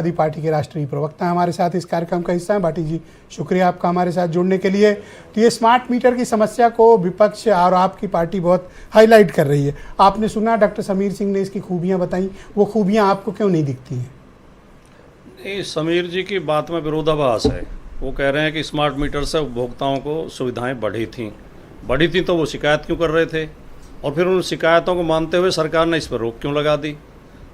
आदि पार्टी के राष्ट्रीय प्रवक्ता हमारे साथ इस कार्यक्रम का हिस्सा है। भाटी जी, शुक्रिया आपका हमारे साथ जुड़ने के लिए। तो ये स्मार्ट मीटर की समस्या को विपक्ष और आपकी पार्टी बहुत हाईलाइट कर रही है। आपने सुना डॉक्टर समीर सिंह ने इसकी खूबियां बताई, वो खूबियां आपको क्यों नहीं दिखती हैं? नहीं, समीर जी की बात में विरोधाभास है। वो कह रहे हैं कि स्मार्ट मीटर से उपभोक्ताओं को सुविधाएं बढ़ी थी तो वो शिकायत क्यों कर रहे थे, और फिर उन शिकायतों को मानते हुए सरकार ने इस पर रोक क्यों लगा दी।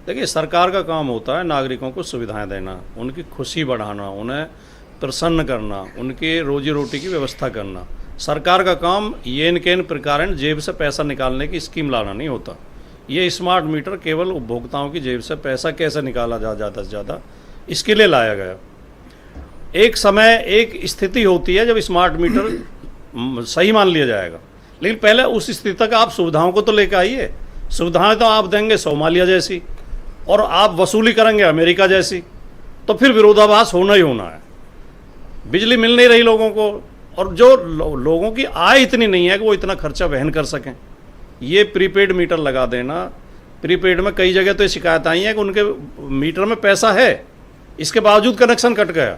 देखिए, सरकार का काम होता है नागरिकों को सुविधाएं देना, उनकी खुशी बढ़ाना, उन्हें प्रसन्न करना, उनकी रोजी रोटी की व्यवस्था करना। सरकार का काम येन केन प्रकार जेब से पैसा निकालने की स्कीम लाना नहीं होता। ये स्मार्ट मीटर केवल उपभोक्ताओं की जेब से पैसा कैसे निकाला जा ज़्यादा से ज़्यादा, इसके लिए लाया गया। एक समय एक स्थिति होती है जब स्मार्ट मीटर सही मान लिया जाएगा, लेकिन पहले उस स्थिति तक आप सुविधाओं को तो लेकर आइए। सुविधाएं तो आप देंगे सोमालिया जैसी और आप वसूली करेंगे अमेरिका जैसी, तो फिर विरोधाभास होना ही होना है। बिजली मिल नहीं रही लोगों को, और जो लोगों की आय इतनी नहीं है कि वो इतना खर्चा वहन कर सकें। ये प्रीपेड मीटर लगा देना, प्रीपेड में कई जगह तो ये शिकायत आई है कि उनके मीटर में पैसा है, इसके बावजूद कनेक्शन कट गया।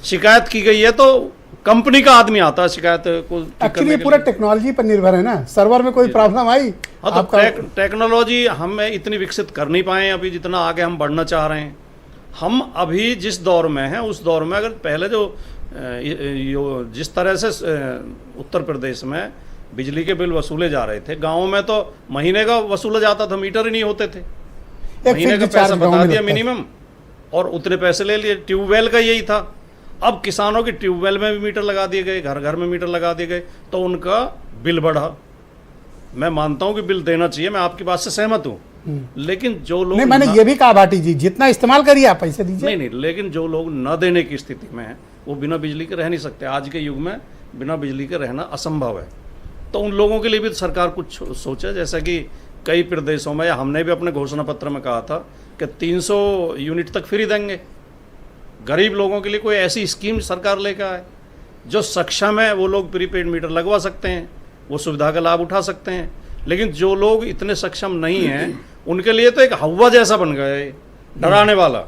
शिकायत की गई है तो कंपनी का आदमी आता है शिकायत को। एक्चुअली पूरा टेक्नोलॉजी पर निर्भर है ना, सर्वर में कोई प्रॉब्लम आई। हाँ, तो टेक्नोलॉजी हमें इतनी विकसित कर नहीं पाए अभी जितना आगे हम बढ़ना चाह रहे हैं। हम अभी जिस दौर में हैं उस दौर में अगर पहले जिस तरह से उत्तर प्रदेश में बिजली के बिल वसूले जा रहे थे, गाँव में तो महीने का वसूला जाता था, मीटर ही नहीं होते थे। महीने का पैसा बता दिया मिनिमम और उतने पैसे ले लिए। ट्यूबवेल का यही था। अब किसानों के ट्यूबवेल में भी मीटर लगा दिए गए, घर घर में मीटर लगा दिए गए, तो उनका बिल बढ़ा। मैं मानता हूं कि बिल देना चाहिए, मैं आपकी बात से सहमत हूं, लेकिन जो लोग नहीं, मैंने ये भी कहा भाटी जी जितना इस्तेमाल करिए आप पैसे दीजिए। नहीं, लेकिन जो लोग न देने की स्थिति में है वो बिना बिजली के रह नहीं सकते। आज के युग में बिना बिजली के रहना असंभव है। तो उन लोगों के लिए भी सरकार कुछ सोचे, जैसा कि कई प्रदेशों में, या हमने भी अपने घोषणा पत्र में कहा था कि 300 यूनिट तक फ्री देंगे गरीब लोगों के लिए। कोई ऐसी स्कीम सरकार लेकर आए, जो सक्षम है वो लोग प्रीपेड मीटर लगवा सकते हैं, वो सुविधा का लाभ उठा सकते हैं। लेकिन जो लोग इतने सक्षम नहीं हैं उनके लिए तो एक हवा जैसा बन गया है, डराने वाला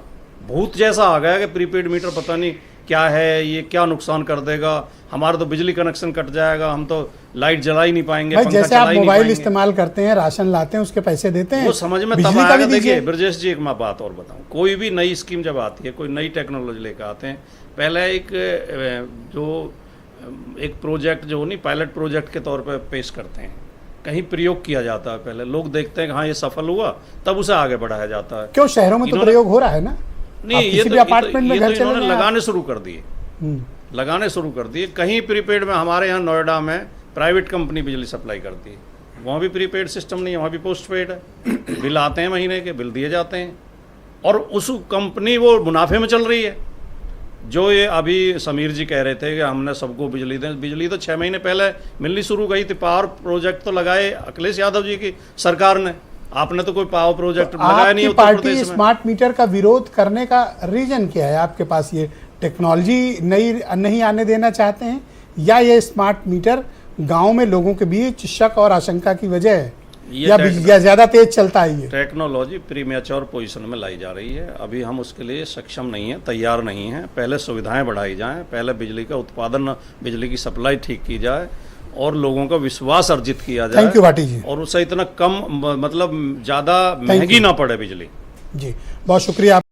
भूत जैसा आ गया कि प्रीपेड मीटर पता नहीं क्या है, ये क्या नुकसान कर देगा, हमारा तो बिजली कनेक्शन कट जाएगा, हम तो लाइट जला ही नहीं पाएंगे, पंखा जैसे आप मोबाइल इस्तेमाल करते हैं, राशन लाते हैं, उसके पैसे देते हैं, वो समझ में तब आएगा। देखिए ब्रजेश जी, एक मैं बात और बताऊं, कोई भी नई स्कीम जब आती है, कोई नई टेक्नोलॉजी लेकर आते हैं, पहले एक प्रोजेक्ट जो नहीं पायलट प्रोजेक्ट के तौर पर पेश करते हैं, कहीं प्रयोग किया जाता है, पहले लोग देखते हैं कि हाँ ये सफल हुआ, तब उसे आगे बढ़ाया जाता है। क्यों, शहरों में तो प्रयोग हो रहा है ना। नहीं, ये तो अपार्टमेंट में घर इन्होंने लगाने शुरू कर दिए। कहीं प्रीपेड में, हमारे यहाँ नोएडा में प्राइवेट कंपनी बिजली सप्लाई करती है, वहाँ भी प्रीपेड सिस्टम नहीं है, वहाँ भी पोस्ट पेड है। बिल आते हैं महीने के, बिल दिए जाते हैं, और उस कंपनी वो मुनाफे में चल रही है। जो ये अभी समीर जी कह रहे थे कि हमने सबको बिजली दें, बिजली तो 6 महीने पहले मिलनी शुरू गई थी। पावर प्रोजेक्ट तो लगाए अखिलेश यादव जी की सरकार ने, आपने तो कोई पावर प्रोजेक्ट लगाया नहीं। पार्टी स्मार्ट मीटर का विरोध करने का रीजन क्या है आपके पास? ये टेक्नोलॉजी नहीं आने देना चाहते हैं, या ये स्मार्ट मीटर गांव में लोगों के बीच शक और आशंका की वजह है, या ज्यादा तेज चलता है? ये टेक्नोलॉजी प्रीमेच्योर पोजीशन में लाई जा रही है, अभी हम उसके लिए सक्षम नहीं है, तैयार नहीं है। पहले सुविधाएं बढ़ाई जाएं, पहले बिजली का उत्पादन, बिजली की सप्लाई ठीक की जाए और लोगों का विश्वास अर्जित किया जाए। थैंक यू भाटी जी। और उससे इतना कम, मतलब ज्यादा महंगी ना पड़े बिजली। जी, बहुत शुक्रिया।